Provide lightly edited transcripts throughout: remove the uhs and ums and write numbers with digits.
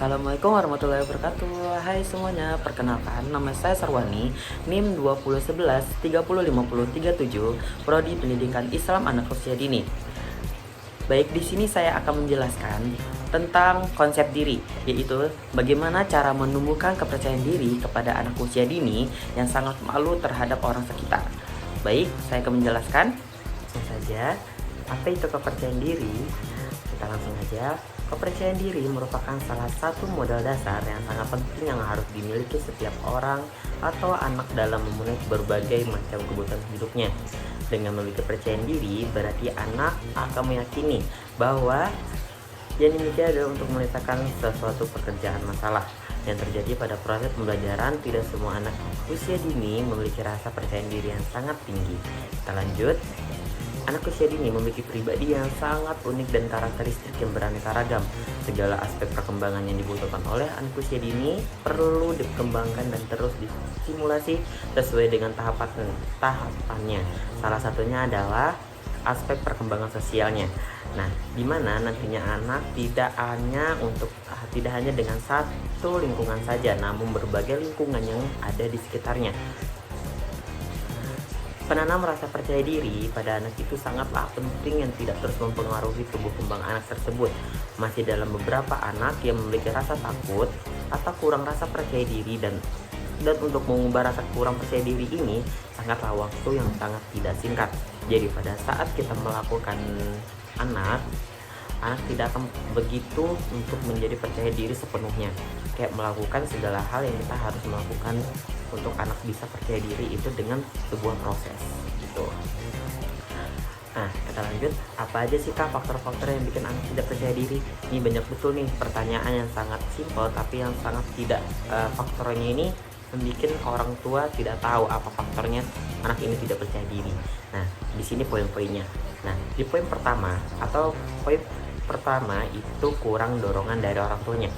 Assalamualaikum warahmatullahi wabarakatuh. Hai semuanya, perkenalkan nama saya Sarwani, NIM 2011 305037, Prodi Pendidikan Islam Anak Usia Dini. Baik, di sini saya akan menjelaskan tentang konsep diri, yaitu bagaimana cara menumbuhkan kepercayaan diri kepada anak usia dini yang sangat malu terhadap orang sekitar. Baik, saya akan menjelaskan langsung saja apa itu kepercayaan diri. Kita langsung aja. Kepercayaan diri merupakan salah satu modal dasar yang sangat penting yang harus dimiliki setiap orang atau anak dalam memenuhi berbagai macam kebutuhan hidupnya. Dengan memiliki kepercayaan diri, berarti anak akan meyakini bahwa yang dimiliki adalah untuk menyelesaikan sesuatu pekerjaan masalah yang terjadi pada proses pembelajaran. Tidak semua anak usia dini memiliki rasa percaya diri yang sangat tinggi. Kita lanjut. Anak usia dini memiliki pribadi yang sangat unik dan karakteristik yang beraneka ragam. Segala aspek perkembangan yang dibutuhkan oleh anak usia dini perlu dikembangkan dan terus disimulasi sesuai dengan tahapannya. Salah satunya adalah aspek perkembangan sosialnya. Nah, di mana nantinya anak tidak hanya dengan satu lingkungan saja, namun berbagai lingkungan yang ada di sekitarnya. Penanam rasa percaya diri pada anak itu sangatlah penting yang tidak terus mempengaruhi tumbuh kembang anak tersebut. Masih dalam beberapa anak yang memiliki rasa takut atau kurang rasa percaya diri dan untuk mengubah rasa kurang percaya diri ini sangatlah waktu yang sangat tidak singkat. Jadi pada saat kita melakukan anak tidak akan begitu untuk menjadi percaya diri sepenuhnya. Kayak melakukan segala hal yang kita harus melakukan untuk anak bisa percaya diri itu dengan sebuah proses gitu. Nah, kita lanjut. Apa aja sih Kak faktor-faktor yang bikin anak tidak percaya diri? Ini banyak betul nih pertanyaan yang sangat simpel tapi yang sangat tidak faktornya ini membuat orang tua tidak tahu apa faktornya anak ini tidak percaya diri. Nah, di sini poin-poinnya. Nah, di poin pertama itu kurang dorongan dari orang tuanya.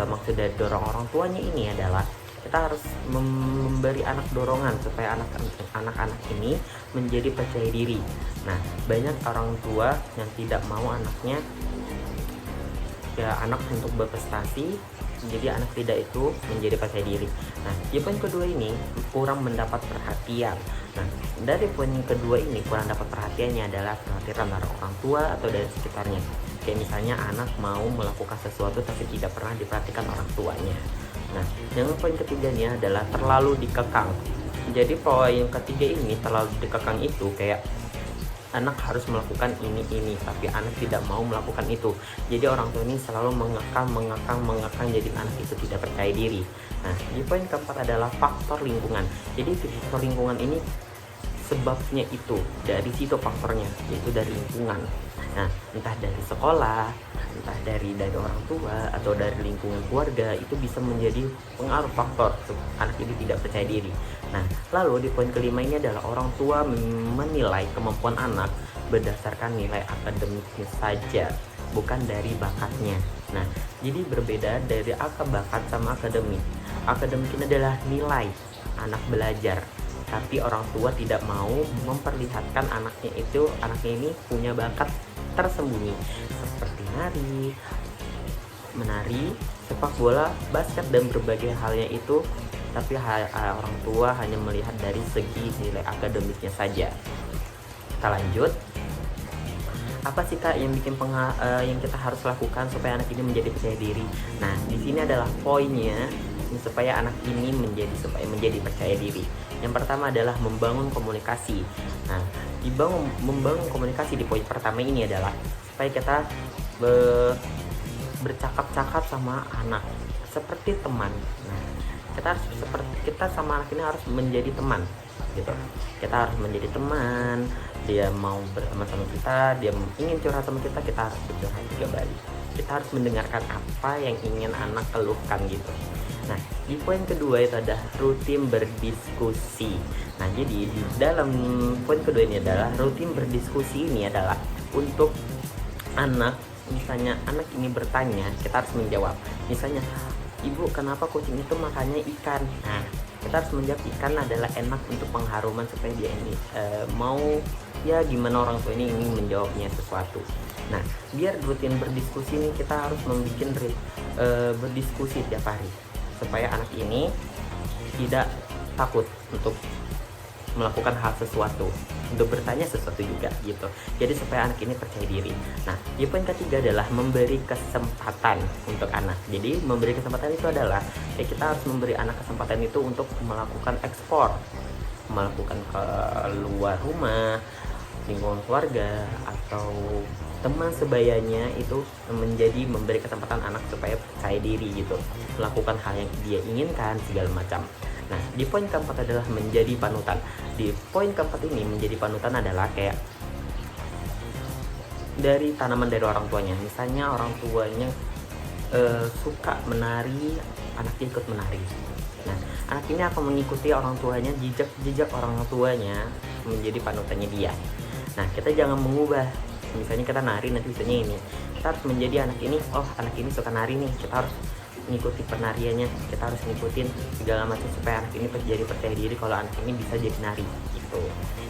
Maksud dari dorong orang tuanya ini adalah kita harus memberi anak dorongan supaya anak-anak ini menjadi percaya diri. Nah, banyak orang tua yang tidak mau anaknya anak untuk berprestasi, jadi anak tidak itu menjadi percaya diri. Nah, di poin kedua ini kurang mendapat perhatian. Nah, dari poin kedua ini kurang dapat perhatiannya adalah perhatian dari orang tua atau dari sekitarnya. Kayak misalnya anak mau melakukan sesuatu tapi tidak pernah diperhatikan orang tuanya. Nah, yang poin ketiganya adalah terlalu dikekang. Jadi poin ketiga ini terlalu dikekang itu kayak anak harus melakukan ini tapi anak tidak mau melakukan itu. Jadi orang tua ini selalu mengekang jadi anak itu tidak percaya diri. Nah, di poin keempat adalah faktor lingkungan. Jadi faktor lingkungan ini sebabnya itu dari situ faktornya, yaitu dari lingkungan. Nah, entah dari sekolah, entah dari orang tua atau dari lingkungan keluarga, itu bisa menjadi pengaruh faktor anak ini tidak percaya diri. Nah, lalu di poin kelima ini adalah orang tua menilai kemampuan anak berdasarkan nilai akademiknya saja, bukan dari bakatnya. Nah, jadi berbeda dari bakat sama akademik. Akademik ini adalah nilai anak belajar, tapi orang tua tidak mau memperlihatkan anaknya ini punya bakat tersembunyi seperti menari, sepak bola, basket dan berbagai halnya itu, tapi orang tua hanya melihat dari segi nilai akademiknya saja. Kita lanjut. Apa sih Kak yang yang kita harus lakukan supaya anak ini menjadi percaya diri? Nah, di sini adalah poinnya supaya anak ini menjadi percaya diri. Yang pertama adalah membangun komunikasi. Nah, membangun komunikasi di poin pertama ini adalah supaya kita bercakap-cakap sama anak seperti teman. Nah, kita sama anak ini harus menjadi teman gitu. Kita harus menjadi teman. Dia mau bersama kita, dia ingin curhat sama kita harus bercurhat juga balik. Kita harus mendengarkan apa yang ingin anak keluhkan gitu. Nah, di poin kedua itu ada rutin berdiskusi. Nah, jadi di dalam poin kedua ini adalah rutin berdiskusi ini adalah untuk anak. Misalnya anak ini bertanya, kita harus menjawab. Misalnya, Ibu, kenapa kucing itu makannya ikan? Nah, kita harus menjawab ikan adalah enak untuk pengharuman supaya dia ini mau gimana orang tua ini ingin menjawabnya sesuatu. Nah, biar rutin berdiskusi nih, kita harus membuat berdiskusi tiap hari supaya anak ini tidak takut untuk melakukan hal sesuatu, untuk bertanya sesuatu juga gitu. Jadi supaya anak ini percaya diri. Nah, di poin ketiga adalah memberi kesempatan untuk anak. Jadi memberi kesempatan itu adalah kita harus memberi anak kesempatan itu untuk melakukan ekspor, melakukan ke luar rumah, lingkungan keluarga atau teman sebayanya, itu menjadi memberi kesempatan anak supaya percaya diri gitu, melakukan hal yang dia inginkan segala macam. Nah, di poin keempat adalah menjadi panutan. Di poin keempat ini menjadi panutan adalah kayak dari tanaman dari orang tuanya. Misalnya orang tuanya suka menari, anaknya ikut menari. Nah, anak ini akan mengikuti orang tuanya, jejak orang tuanya menjadi panutannya dia. Nah, kita jangan mengubah. Misalnya kita nari, nanti misalnya ini kita harus menjadi anak ini, oh anak ini suka nari nih, kita harus mengikuti penariannya, kita harus ngikutin segala macam supaya anak ini jadi percaya diri kalau anak ini bisa jadi nari gitu.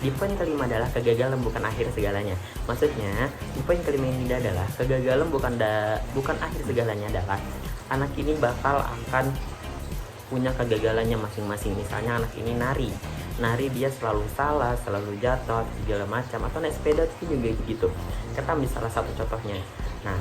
Di poin kelima adalah kegagalan bukan akhir segalanya. Maksudnya di poin kelima ini adalah kegagalan bukan akhir segalanya, adalah anak ini bakal akan punya kegagalannya masing-masing. Misalnya anak ini nari dia selalu salah, selalu jatuh segala macam, atau naik sepeda itu juga begitu. Kita ambil salah satu contohnya. Nah,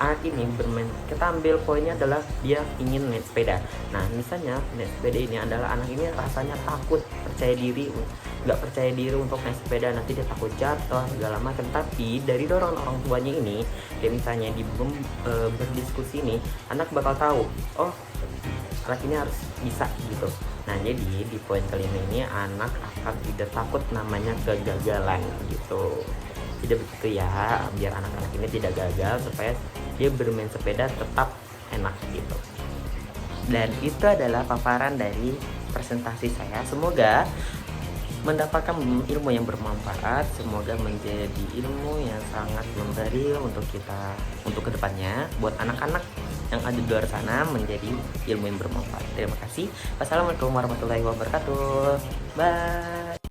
anak ini bermain, kita ambil poinnya adalah dia ingin naik sepeda. Nah, misalnya naik sepeda ini adalah anak ini rasanya takut, nggak percaya diri untuk naik sepeda, nanti dia takut jatuh segala macam. Tapi dari dorongan orang tuanya ini, kayak misalnya di berdiskusi nih, anak bakal tahu, oh anak ini harus bisa gitu. Nah, jadi di poin kelima ini anak akan tidak takut namanya kegagalan gitu. Tidak begitu ya, biar anak-anak ini tidak gagal, supaya dia bermain sepeda tetap enak gitu. Dan itu adalah paparan dari presentasi saya. Semoga mendapatkan ilmu yang bermanfaat, semoga menjadi ilmu yang sangat memberi untuk kita untuk kedepannya, buat anak-anak yang ada di luar sana, menjadi ilmu yang bermanfaat. Terima kasih. Wassalamualaikum warahmatullahi wabarakatuh. Bye.